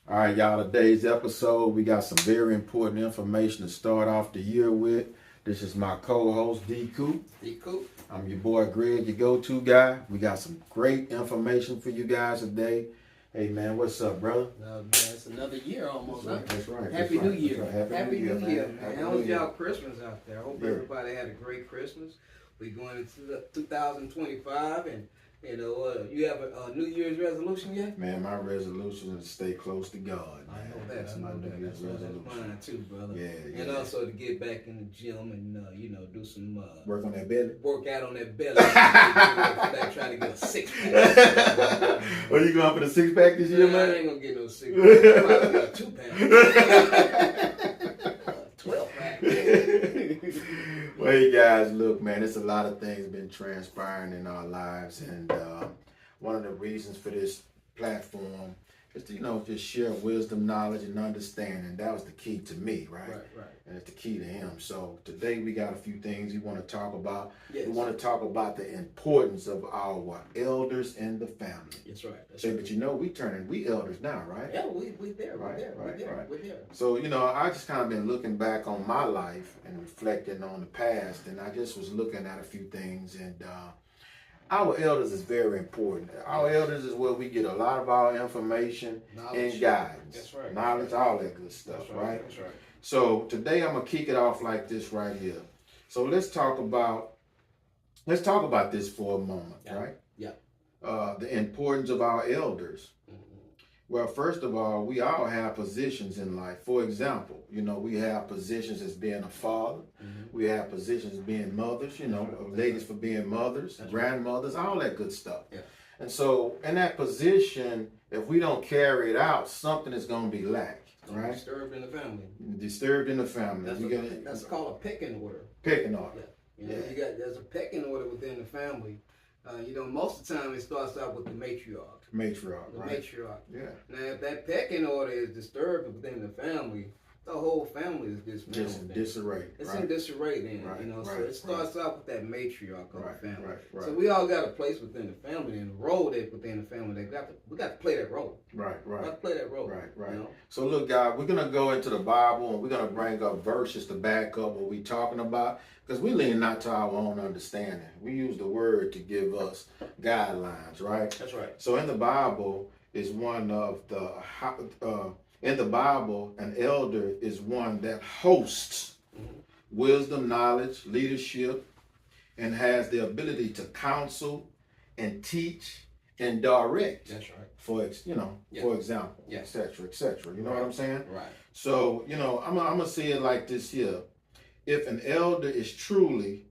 All right, y'all, today's episode, we got some very important information to start off the year with. This is my co-host, D-COOP. D-COOP. I'm your boy, Greg, your go-to guy. We got some great information for you guys today. Hey, man, what's up, brother? Man, it's another year almost. That's right. Happy New Year. Right. Happy New Year, man. How was y'all Christmas out there? I hope Yeah. everybody had a great Christmas. We're going into 2025, and you have a New Year's resolution yet? Man, my resolution is to stay close to God, man. I know that. That's mine too, brother. Yeah. And also to get back in the gym and do some Work on that belly. work out on that belly. Trying to get a 6-pack. Are you going for the 6-pack this year, man? I ain't gonna get no 6-pack. Probably got a 2-pack. 12-pack. Well, you guys, look, man, there's a lot of things been transpiring in our lives, and one of the reasons for this platform is to, just share wisdom, knowledge, and understanding. That was the key to me, right? Right. And it's the key to him. So today we got a few things we want to talk about. Yes. We want to talk about the importance of our elders in the family. That's right. But we elders now, right? Yeah, we there. Right. We're there. So, I just kind of been looking back on my life and reflecting on the past, and I just was looking at a few things, and our elders is very important. Our elders is where we get a lot of our information and guidance. That's right. Knowledge, all that good stuff, right? That's right. So today I'm gonna kick it off like this right here. So let's talk about this for a moment, right? Yeah. The importance of our elders. Well, first of all, we all have positions in life. For example, we have positions as being a father. Mm-hmm. We have positions as being mothers, ladies for being mothers, grandmothers, all that good stuff. Yeah. And so in that position, if we don't carry it out, something is going to be lack, right? Disturbed in the family. Disturbed in the family. That's called a pecking order. Pecking order. Yeah. There's a pecking order within the family. Most of the time it starts out with the matriarch. Matriarch. Yeah. Now, if that pecking order is disturbed within the family, the whole family is dismantled. Just in disarray. It's in disarray then, so it starts out with that matriarch of the family. Right. So we all got a place within the family and a role that within the family. We got to play that role. Right. We got to play that role. Right. So look, guys, we're going to go into the Bible and we're going to bring up verses to back up what we're talking about, because we lean not to our own understanding. We use the word to give us guidelines, right? That's right. So in the Bible is one of in the Bible, an elder is one that hosts wisdom, knowledge, leadership, and has the ability to counsel and teach and direct. That's right. For example, etc. You know what I'm saying? Right. So, I'm gonna say it like this here. If an elder is truly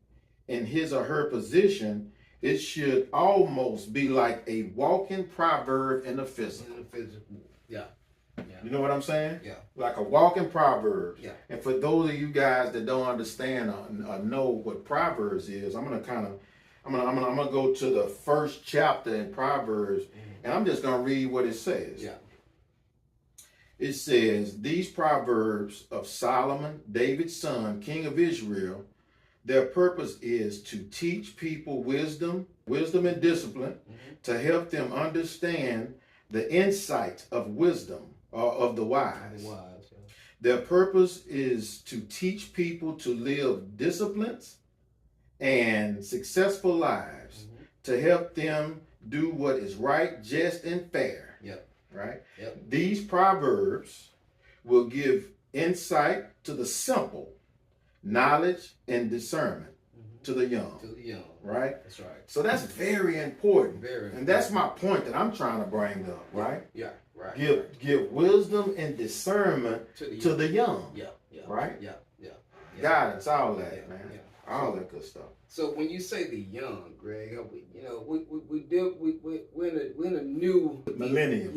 in his or her position, it should almost be like a walking proverb in the physical. Yeah. You know what I'm saying? Yeah. Like a walking proverb. Yeah. And for those of you guys that don't understand or know what Proverbs is, I'm gonna go to the first chapter in Proverbs, and I'm just gonna read what it says. Yeah. It says, these Proverbs of Solomon, David's son, king of Israel, their purpose is to teach people wisdom and discipline, to help them understand the insight of wisdom or of the wise. Their purpose is to teach people to live disciplines and successful lives, to help them do what is right, just, and fair. Yep. Right? Yep. These proverbs will give insight to the simple, knowledge and discernment to the young. Right? That's right. So that's very important. Very and that's my point that I'm trying to bring up, right? Yeah. Right. Give wisdom and discernment to the young. Yeah. Right? Yeah. Guidance, all that, man. Yeah. All that good stuff. So when you say the young, Greg, we're in a new millennium.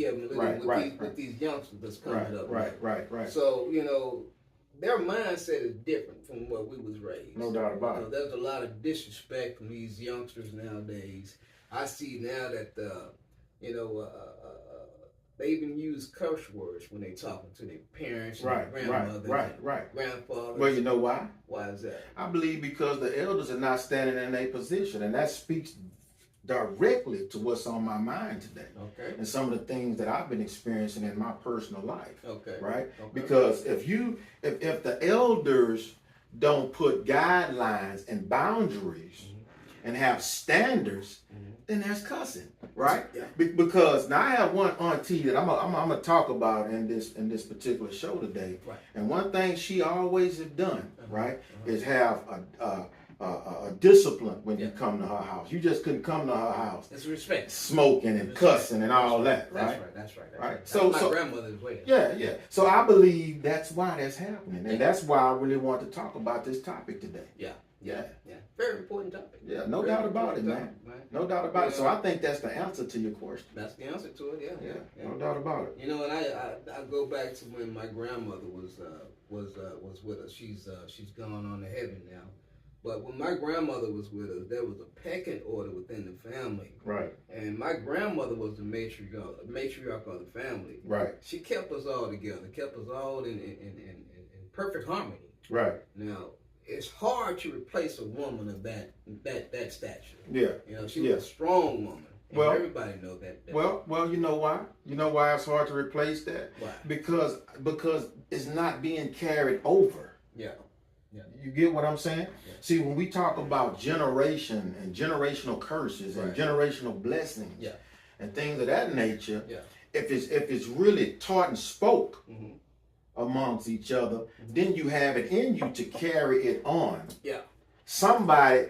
With these youngsters that's coming up. Right. So their mindset is different from what we was raised. No doubt about it. There's a lot of disrespect from these youngsters nowadays. I see now that they even use curse words when they talking to their parents and grandmothers and grandfathers. Well, you know why? Why is that? I believe because the elders are not standing in their position, and that speaks directly to what's on my mind today. Okay. And some of the things that I've been experiencing in my personal life. Okay. Right? Okay. Because if the elders don't put guidelines and boundaries and have standards, then that's cussing, right? Yeah. Because now I have one auntie that I'm gonna talk about in this particular show today. Right. And one thing she always have done, right, is have a discipline when you come to her house. You just couldn't come to her house. It's respect. Smoking and cussing and all that, right? That's right. Right. So my grandmother's way. Yeah. So I believe that's why that's happening, and that's why I really want to talk about this topic today. Yeah. Very important topic. Yeah, no doubt about it, man. No doubt about it. So I think that's the answer to your question. That's the answer to it. Yeah. No doubt about it. You know, and I go back to when my grandmother was with us. She's gone on to heaven now. But when my grandmother was with us, there was a pecking order within the family. Right. And my grandmother was the matriarch of the family. Right. She kept us all together, kept us all in perfect harmony. Right. Now, it's hard to replace a woman of that stature. Yeah. You know, she was a strong woman. And well, everybody know that. Well, you know why? You know why it's hard to replace that? Why? Because it's not being carried over. Yeah. You get what I'm saying? Yeah. See, when we talk about generation and generational curses and generational blessings and things of that nature, if it's really taught and spoke amongst each other, then you have it in you to carry it on. Yeah. Somebody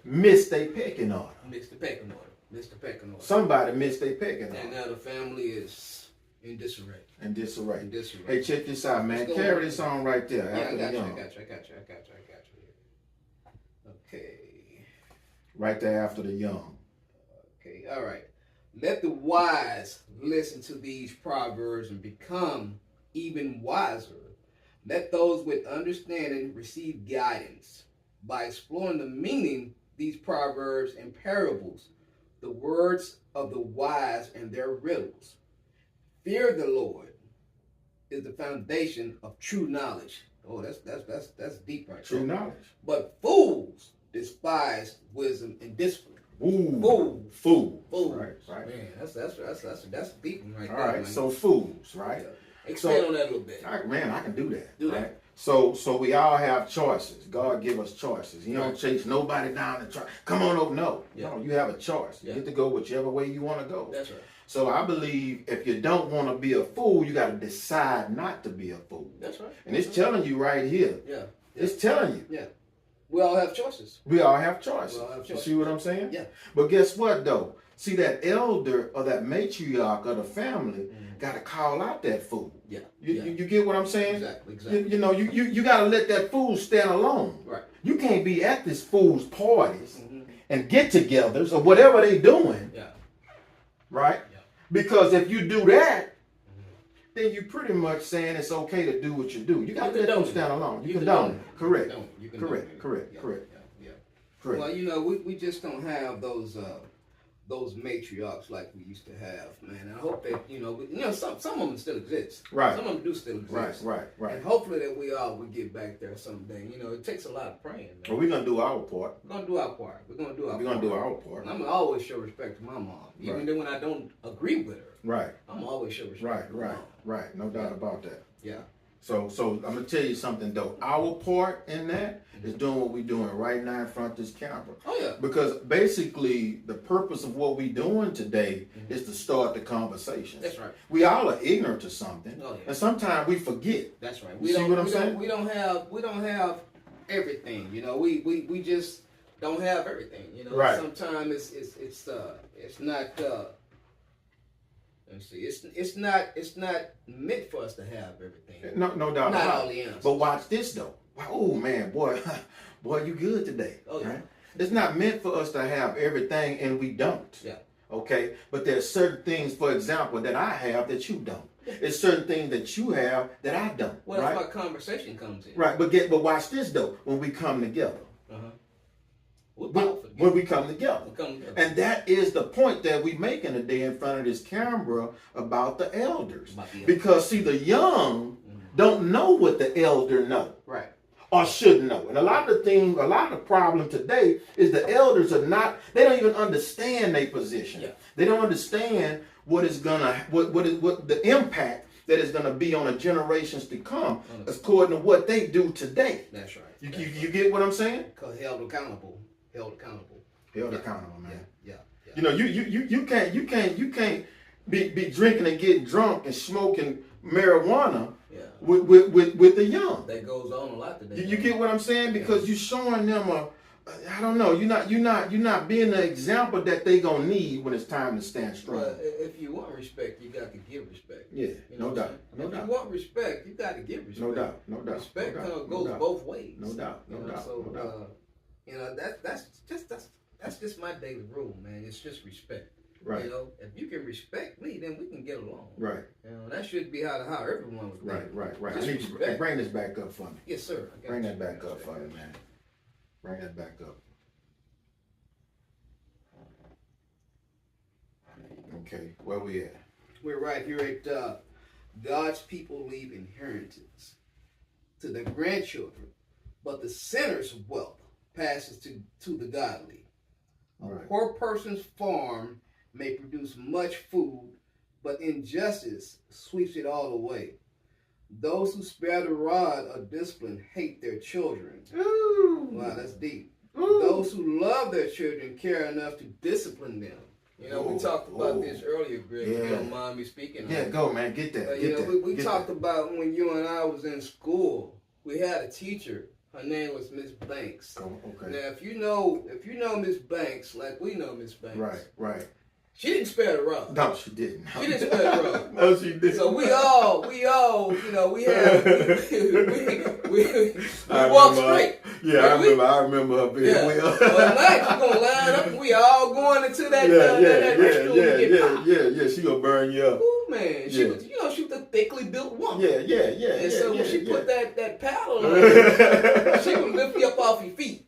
missed their pecking order. Missed the pecking order. Somebody missed their pecking order. And now the family is in disarray. Hey, check this out, man. Carry this on right there. Yeah, I got you. Okay. Right there after the young. Okay, all right. Let the wise listen to these proverbs and become even wiser. Let those with understanding receive guidance. By exploring the meaning these proverbs and parables, the words of the wise and their riddles. Fear the Lord is the foundation of true knowledge. Oh, that's deep right there. True knowledge. But fools despise wisdom and discipline. Fool. Right. Man, that's deep right there. All right, man. So fools, right? Yeah. Expand on that a little bit. I can do that. Do right? that. So we all have choices. God give us choices. He don't chase nobody down and try. Come on over. No, you have a choice. You get to go whichever way you want to go. That's right. So I believe if you don't want to be a fool, you got to decide not to be a fool. That's right. And it's telling you right here. Yeah. It's telling you. Yeah. We all have choices. We all have choices. You see what I'm saying? Yeah. But guess what though? See, that elder or that matriarch of the family got to call out that fool. Yeah. You get what I'm saying? Exactly. You know, you got to let that fool stand alone. Right. You can't be at this fool's parties and get-togethers or whatever they doing. Yeah. Right? Yeah. Because if you do that, then you pretty much saying it's okay to do what you do. You got to let them stand alone. You condone it. Correct. Correct. Well, you know, we just don't have those matriarchs like we used to have, man. And I hope that, you know, some of them still exist. Right. Some of them do still exist. Right. And hopefully that we all will get back there someday. You know, it takes a lot of praying, man. Well, we're going to do our part. We're going to do our part. We're going to do our part. And I'm going to always show respect to my mom. Even then when I don't agree with her. Right. I'm always show respect to my mom. Right. No doubt about that. Yeah. So I'm going to tell you something, though. Our part in that is doing what we're doing right now in front of this camera. Oh, yeah. Because basically, the purpose of what we're doing today is to start the conversation. That's right. We all are ignorant to something. Oh, yeah. And sometimes we forget. That's right. See what I'm saying? We don't have everything. You know, we just don't have everything. You know, right. Sometimes it's not. Let's see. It's not meant for us to have everything. No doubt. Not all the answers. But watch this though. Oh man, boy, you good today. Oh yeah. Right? It's not meant for us to have everything, and we don't. Yeah. Okay. But there's certain things, for example, that I have that you don't. There's certain things that you have that I don't. Well, right? that's why conversation comes in. Right. But watch this though. When we come together. When we come together. And that is the point that we making today in front of this camera about the elders. Because see, the young don't know what the elder know. Right. or should know. And a lot of the problem today is the elders are not, they don't even understand their position. Yeah. They don't understand what the impact that is gonna be on the generations to come according to what they do today. That's right. You get what I'm saying? Because held accountable, Held accountable, man. Yeah. You know, you can't be drinking and getting drunk and smoking marijuana with the young. That goes on a lot today. You get what I'm saying? Because you're showing them I don't know. You're not being the example that they gonna need when it's time to stand strong. Well, if you want respect, you got to give respect. Yeah, you know no doubt. If you want respect, you got to give respect. No doubt. Respect goes both ways. No doubt. So you know that's just my daily rule, man. It's just respect. Right. You know, if you can respect me, then we can get along. Right. You know, that should be how everyone would think. Right. Just I need you to bring this back up for me. Yes, sir. Bring that back up for me, man. Bring that back up. Okay, where we at? We're right here at God's people leave inheritance to their grandchildren, but the sinner's wealth passes to the godly. Right. A poor person's farm may produce much food, but injustice sweeps it all away. Those who spare the rod or discipline hate their children. Ooh. Wow, that's deep. Ooh. Those who love their children care enough to discipline them. You know, we talked about this earlier, Greg. Yeah. If you don't mind me speaking. Yeah, go, man. Get that. We talked about when you and I was in school, we had a teacher. Her name was Miss Banks. Oh, okay. Now, if you know Miss Banks, like we know Miss Banks. Right. She didn't spare the rod. No, she didn't. She didn't spare the rod. No, she didn't. So we all, you know, we had, we walked straight. Yeah, I remember her very well. Well, night you gonna line up. We all going into that restroom to get popped. Yeah. She gonna burn you up. Ooh, man, she was, she was a thickly built woman. Yeah. And so when she put that paddle on, she would lift you up off your feet.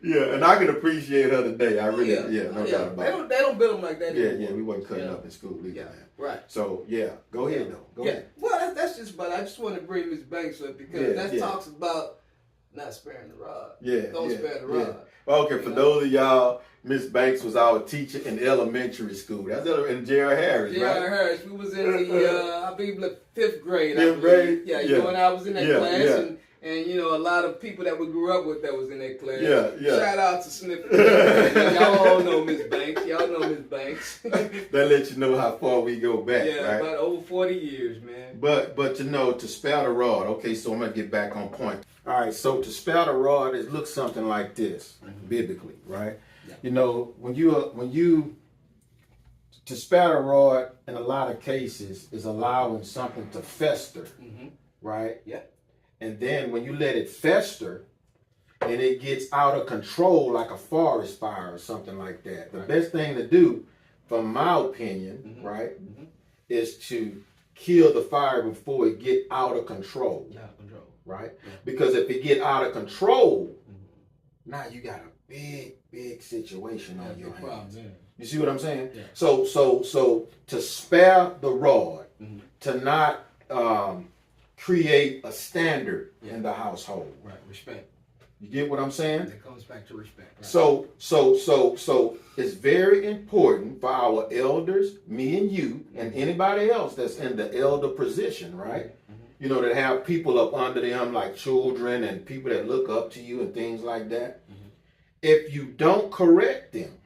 Yeah, and I can appreciate her today. I really, no doubt about it. They don't build them like that anymore. Yeah, we wasn't cutting up in school either, man. Right. So go ahead though. Go ahead. Well, that's just. But I just want to bring Miss Banks up because that talks about not sparing the rod. Don't spare the rod. Okay, for those of y'all, Miss Banks was our teacher in elementary school. That's in Gerald Harris, right? Gerald Harris. We was in the, I believe, the 5th grade. Fifth grade? Yeah, you know, when I was in that class, and you know, a lot of people that we grew up with that was in that class. Yeah. Shout out to Smith. Y'all all know Miss Banks. Y'all know Miss Banks. That lets you know how far we go back, right? About over 40 years, man. But you know, to spare the rod, okay, so I'm gonna get back on point. All right, so to spare the rod, it looks something like this, biblically, right? Yeah. You know, when you to spare the rod in a lot of cases is allowing something to fester, right? Yeah. And then when you let it fester and it gets out of control like a forest fire or something like that, the best thing to do, from my opinion, right, is to kill the fire before it get out of control. Right? Yeah. Because if it get out of control, now you got a big situation on your hands. You see what I'm saying? Yeah. So to spare the rod, to not create a standard in the household. Right, respect. You get what I'm saying? It comes back to respect. Right? So it's very important for our elders, me and you, and anybody else that's in the elder position, right? You know, that have people up under them like children and people that look up to you and things like that. If you don't correct them,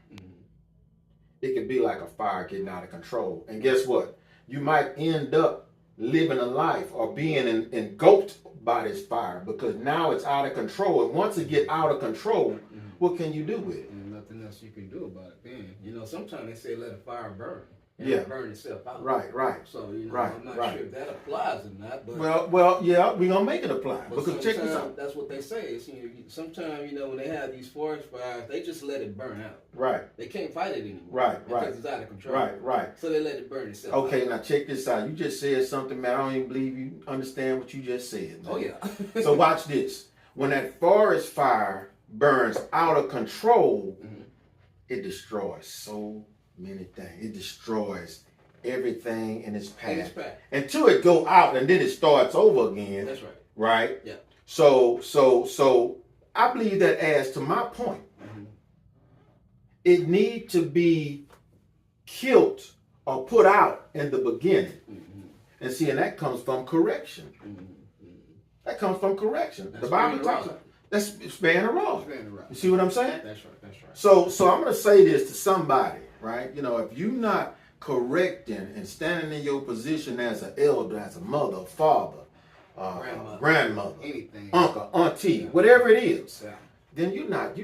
it could be like a fire getting out of control. And guess what? You might end up living a life or being engulfed by this fire because now it's out of control. And once it get out of control, what can you do with it? And nothing else you can do about it then. You know, sometimes they say let a fire burn. Yeah. Burn itself out. Right. So, you know, I'm not sure if that applies or not. But well, yeah, we're going to make it apply. Because check this out. That's what they say. It's, you know, sometimes, you know, when they have these forest fires, they just let it burn out. Right. They can't fight it anymore. Right. Because it's out of control. Right. So they let it burn itself Okay, out. now check this out. You just said something, man. I don't even believe you understand what you just said, man. Oh, yeah. So watch this. When that forest fire burns out of control, it destroys so many things. It destroys everything in its path until it go out and then it starts over again. That's right. Right? Yeah. So I believe that adds to my point. It need to be killed or put out in the beginning. And see, and that comes from correction. That comes from correction. The Bible talks about that's sparing the rod. You see what I'm saying? That's right. That's right. So I'm going to say this to somebody, right? You know, if you're not correcting and standing in your position as an elder, as a mother, father, grandmother, anything, uncle, auntie, whatever it is, then you're not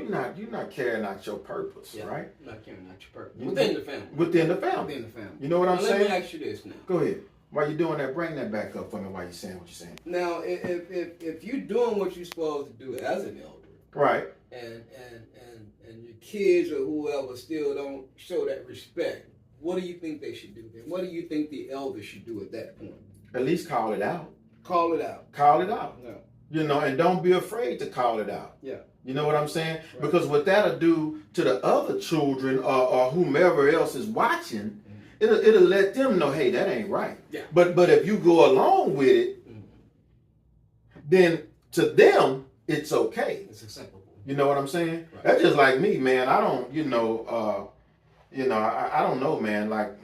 carrying out your purpose, right? Not carrying out your purpose within the family. Within the family. You know what I'm saying? Let me ask you this now. Go ahead. While you're doing that, bring that back up for me while you're saying what you're saying. Now, if you're doing what you're supposed to do as an elder, right, and your kids or whoever still don't show that respect, what do you think they should do then? What do you think the elder should do at that point? At least call it out. Call it out. Call it out. Yeah. You know, and don't be afraid to call it out. Yeah. You know what I'm saying? Right. Because what that'll do to the other children or whomever else is watching, it'll let them know, hey, that ain't right. Yeah. But if you go along with it, then to them it's okay. It's acceptable. You know what I'm saying? Right. That's just like me, man. I don't, I don't know, man. Like,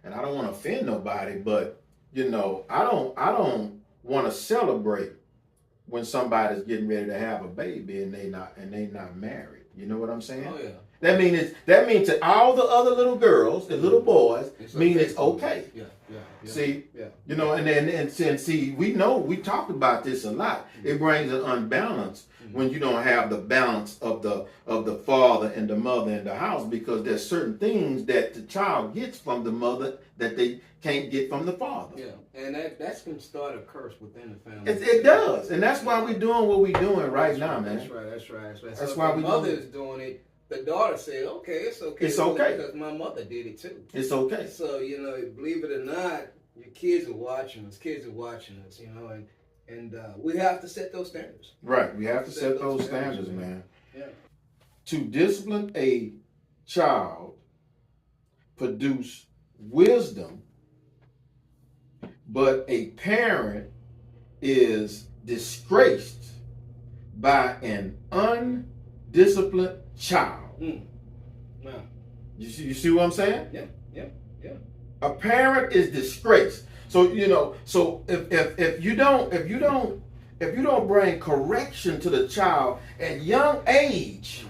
and I don't want to offend nobody, but I don't want to celebrate when somebody's getting ready to have a baby and they not married. You know what I'm saying? Oh yeah. That means to all the other little girls and little boys, it's okay. Yeah. See, yeah. And see, we talked about this a lot. It brings an unbalance when you don't have the balance of the father and the mother in the house, because there's certain things that the child gets from the mother that they can't get from the father. Yeah, and that's can start a curse within the family. It does, and that's why we're doing what we're doing right now, man. That's right. That's so why the mother is doing it. The daughter said, "Okay, it's okay. It's okay because my mother did it too. It's okay." So believe it or not, your kids are watching us. Kids are watching us. And we have to set those standards. Right, we have to set those standards, man. Yeah. To discipline a child produce wisdom, but a parent is disgraced by an undisciplined child. Wow. You see what I'm saying? Yeah. A parent is disgraced. So if you don't bring correction to the child at young age,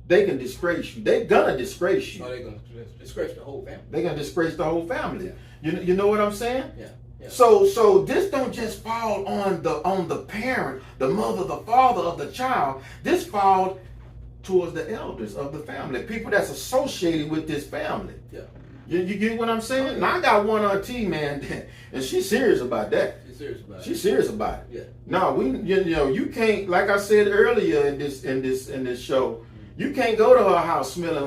they can disgrace you. They're gonna disgrace you. Oh, they're gonna disgrace the whole family. They're gonna disgrace the whole family. You know what I'm saying? Yeah. So this don't just fall on the parent, the mother, the father of the child. This falls towards the elders of the family, people that's associated with this family. Yeah. You get what I'm saying? Oh, yeah. Now I got one auntie, man, and she's serious about that. She's serious about it. Yeah. No, you can't, like I said earlier in this show, you can't go to her house smelling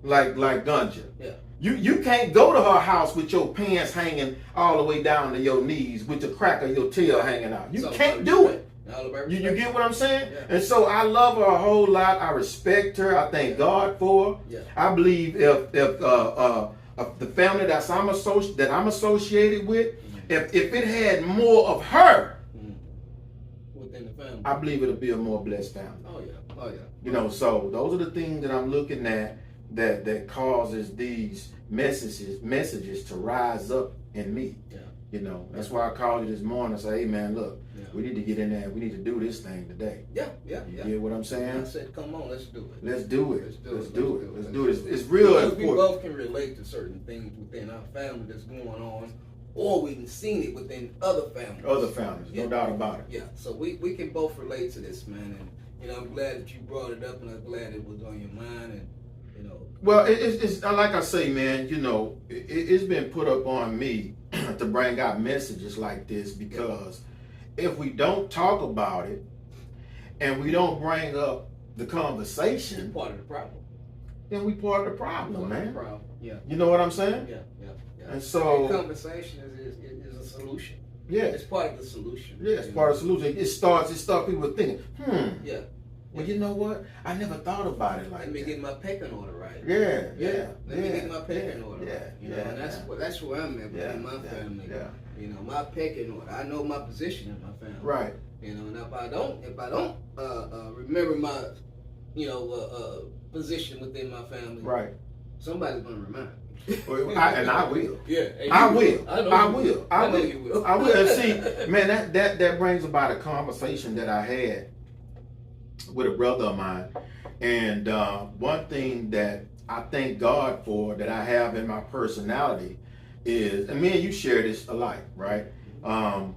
like ganja. Yeah. You can't go to her house with your pants hanging all the way down to your knees with the crack of your tail hanging out. You can't do it. You get what I'm saying? Yeah. And so I love her a whole lot. I respect her. I thank God for her. Yeah. I believe if the family that I'm associated with, if it had more of her within the family, I believe it'll be a more blessed family. Oh yeah. So those are the things that I'm looking at that causes these messages to rise up in me. Yeah. That's why I called you this morning and say, hey man, look, we need to get in there. We need to do this thing today. Yeah. You hear what I'm saying? I said, come on, let's do it. Let's do it. Let's do it. It's real important. We both can relate to certain things within our family that's going on, or we've seen it within other families. No doubt about it. Yeah, so we can both relate to this, man. And I'm glad that you brought it up, and I'm glad it was on your mind. And well, it's like I say, man. It's been put up on me to bring out messages like this because if we don't talk about it and we don't bring up the conversation, part of the problem. Then we part of the problem, man. Yeah. You know what I'm saying? Yeah. And so conversation is a solution. Yeah. It's part of the solution. Yeah, it's part of the solution. It starts people thinking, Yeah. Well, you know what? I never thought about it like Let me that. get my pecking order right. Yeah. Let me get my pecking order right. You know, and that's where I'm at within my family. Yeah. You know, my pecking order. I know my position in my family. Right. You know, and if I don't remember my, position within my family, Right. somebody's gonna remind me. And I will. Yeah, I will. I know you will. I will. And see, man, that brings about a conversation that I had with a brother of mine. And one thing that I thank God for that I have in my personality is, and me and you share this alike, right? I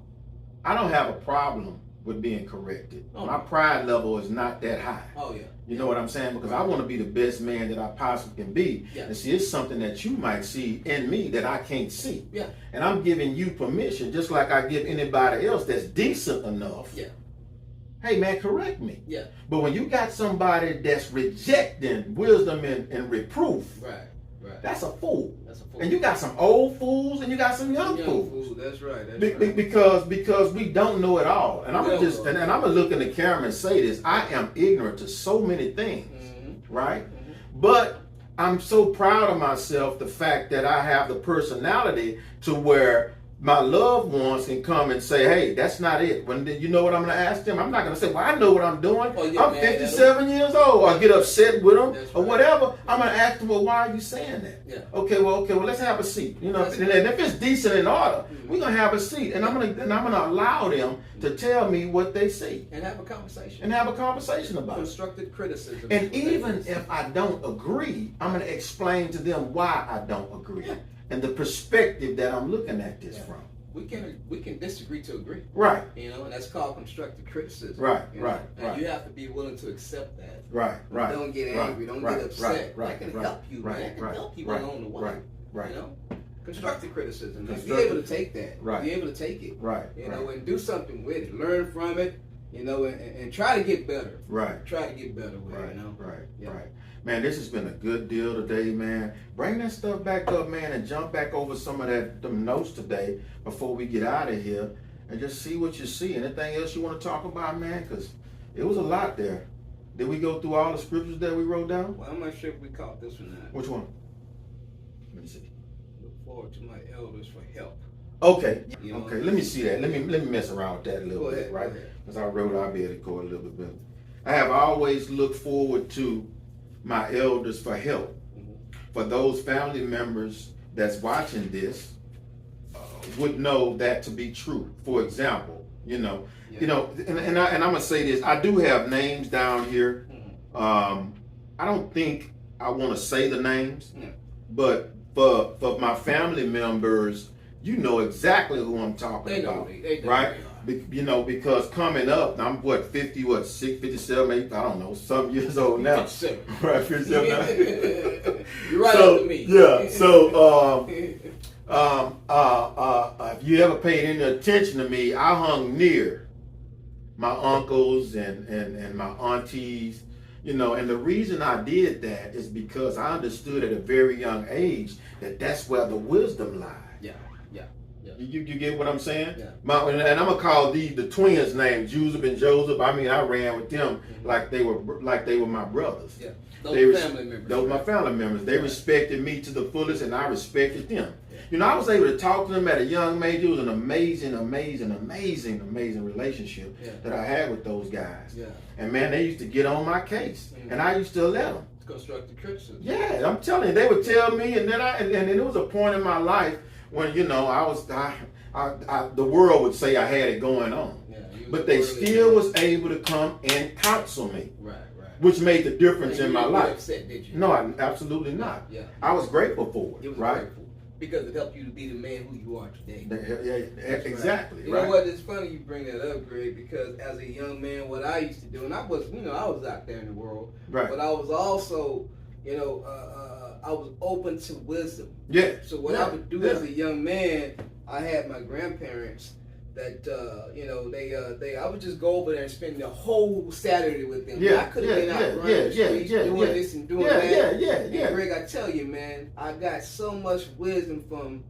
don't have a problem with being corrected. Oh. My pride level is not that high. Oh yeah. You know what I'm saying? Because I want to be the best man that I possibly can be. Yeah. And see, it's something that you might see in me that I can't see. Yeah. And I'm giving you permission, just like I give anybody else that's decent enough. Yeah. Hey man, correct me. Yeah. But when you got somebody that's rejecting wisdom and reproof, Right. that's a fool. That's a fool. And you got some old fools and you got some young fools. That's right. Because we don't know it all. And I'm gonna look in the camera and say this. I am ignorant to so many things. Mm-hmm. Right? Mm-hmm. But I'm so proud of myself, the fact that I have the personality to where my loved ones can come and say, hey, that's not it. When you know what I'm going to ask them? I'm not going to say, well, I know what I'm doing. Oh, yeah, I'm 57 years old. Or get upset with them or whatever. I'm going to ask them, well, why are you saying that? Yeah. Okay, well, let's have a seat. You know, and if it's decent in order, we're going to have a seat. And I'm going to allow them to tell me what they see. And have a conversation. About constructive criticism. And even if I don't agree, I'm going to explain to them why I don't agree. Yeah. And the perspective that I'm looking at this from. We can disagree to agree. Right. You know, and that's called constructive criticism. Right. And you have to be willing to accept that. Right. Don't get angry. Don't get upset. That can help you, man. That can help you along the way. Right. You know? Constructive criticism. Be able to take that. Right. Be able to take it. Right. You know, and do something with it. Learn from it. You know, and try to get better. Right. Try to get better with it. You know. Right. Man, this has been a good deal today, man. Bring that stuff back up, man, and jump back over some of them notes today before we get out of here, and just see what you see. Anything else you want to talk about, man? Because it was a lot there. Did we go through all the scriptures that we wrote down? Well, I'm not sure if we caught this one out. Which one? Let me see. Look forward to my elders for help. Okay. You know, Okay. Let me see that. Let me mess around with that a little bit, right? Go ahead. Because I wrote, I'll be able to go a little bit better. I have always looked forward to my elders for help. Mm-hmm. For those family members that's watching this, would know that to be true. For example, and I'm gonna say this. I do have names down here. Mm-hmm. I don't think I want to say the names, Yeah. but for my family members, you know exactly who I'm talking about, they right? They are. Because coming up, I'm 57, 8, I don't know, some years old now. 57. Right, 57 now. You're right up to me. Yeah, so if you ever paid any attention to me, I hung near my uncles and my aunties, and the reason I did that is because I understood at a very young age that that's where the wisdom lies. You get what I'm saying? Yeah. And I'm gonna call the twins' names, Joseph and Joseph. I mean, I ran with them like they were my brothers. Yeah. Those family members. Those my family members. They respected me to the fullest, and I respected them. I was able to talk to them at a young age. It was an amazing relationship that I had with those guys. Yeah. And man, they used to get on my case, and I used to let them. Constructive criticism. Yeah, I'm telling you, they would tell me, and then it was a point in my life when the world would say I had it going on, but they still was able to come and counsel me, right, which made the difference in my life. Upset, did you? No, absolutely not. Yeah, I was grateful for it, right? Grateful because it helped you to be the man who you are today. Exactly. You know what? It's funny you bring that up, Greg, because as a young man, what I used to do, and I was out there in the world, right? But I was also, I was open to wisdom. Yeah. So what I would do as a young man, I had my grandparents that I would just go over there and spend the whole Saturday with them. Yeah. I could have been out running the streets doing this and doing that. Yeah. And Greg, I tell you, man, I got so much wisdom from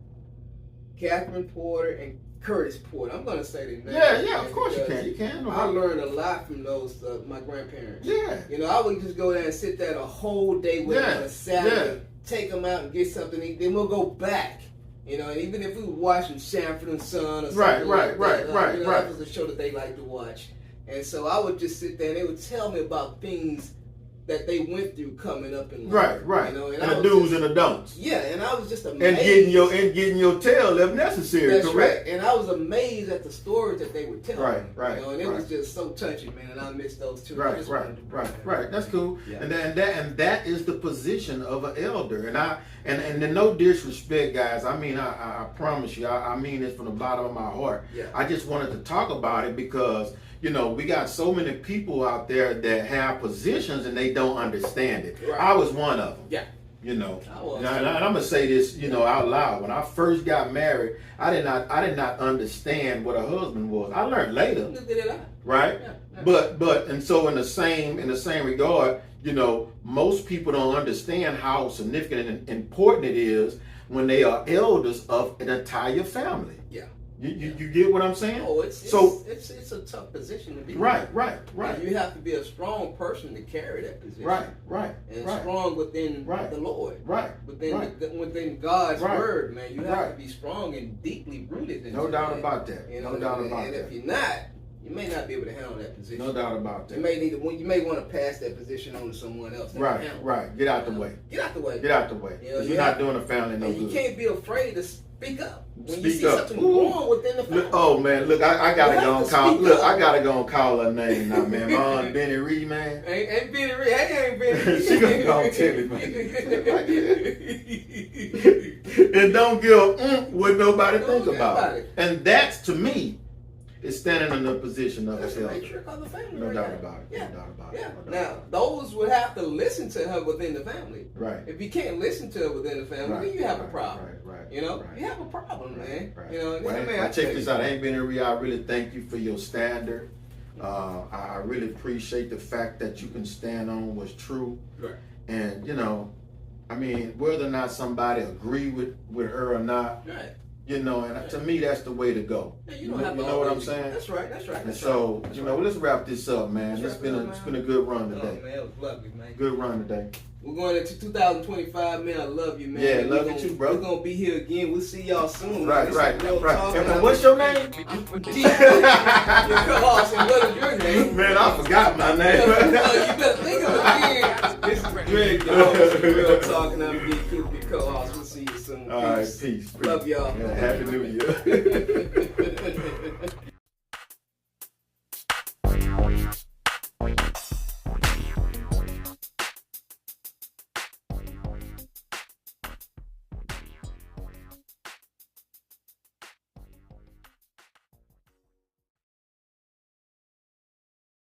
Catherine Porter and Curtis Porter. I'm gonna say their names. Yeah, of course you can. You can. I learned a lot from those my grandparents. Yeah. You know, I would just go there and sit there a whole day with them on a Saturday, take them out and get something to eat. Then we'll go back. You know, and even if we were watching Sanford and Son or something right. that was a show that they like to watch. And so I would just sit there and they would tell me about things that they went through coming up in life. Right. You know, and the do's and the don'ts. Yeah, and I was just amazed. And getting your tail if necessary. That's correct. Right. And I was amazed at the stories that they would tell me. Right. You know, and it was just so touching, man. And I miss those two. Right. That's cool. Yeah. And that is the position of an elder. And no disrespect, guys. I mean, I promise you, I mean this from the bottom of my heart. Yeah. I just wanted to talk about it because, you know, we got so many people out there that have positions and they don't understand it. Right. I was one of them. Yeah. You know, and I'm gonna say this, you know, out loud. When I first got married, I did not understand what a husband was. I learned later, right? Yeah. But and so in the same regard, you know, most people don't understand how significant and important it is when they are elders of an entire family. Yeah. You get what I'm saying? Oh, it's a tough position to be in. Right. And you have to be a strong person to carry that position. Right. And strong within the Lord. Right. Within God's word, man. You have to be strong and deeply rooted in No doubt about that. You know, no doubt about and that. if you're not, you may not be able to handle that position. No doubt about that. You may want to pass that position on to someone else. Right. Get out the way. Get out the way. Get out the way. You know, you're not doing a family no good. You can't be afraid to speak up when you see Speak up. something wrong within the family. Oh man, look, I gotta go and call. Look, I gotta go and call her name now, man. My Aunt Benny Reed, man. Ain't Benny Reed. Hey, ain't Benny Reed. She gonna go and tell me, man. And don't give what nobody think about it. And that's, to me, is standing in the position of a elder. No doubt about it. Yeah. No doubt about it. Yeah. Now, those would have to listen to her within the family. Right. If you can't listen to her within the family, then you have a problem. Right. You know, you have a problem, man. Right. You know, I check this out. Ain't Benny Reed, I really thank you for your standard. I really appreciate the fact that you can stand on what's true. Right. And, you know, I mean, whether or not somebody agree with her or not, right. You know, and to me, that's the way to go. Yeah, you know what I'm saying? That's right. And so, you know, let's wrap this up, man. It's been a good run today. Oh, man, it was lovely, man. Good run today. We're going into 2025, man. I love you, man. Yeah, love you too, bro. We're going to be here again. We'll see y'all soon. Right. And what's your name? I'm from D-COOP. Your co-host, and what is your name? Man, I forgot my name. You better think of it again. This is Greg, your host, Real Talking. I'm D-COOP, your co-host. We'll see you soon. All right, peace. Love y'all. Yeah, Happy New Year.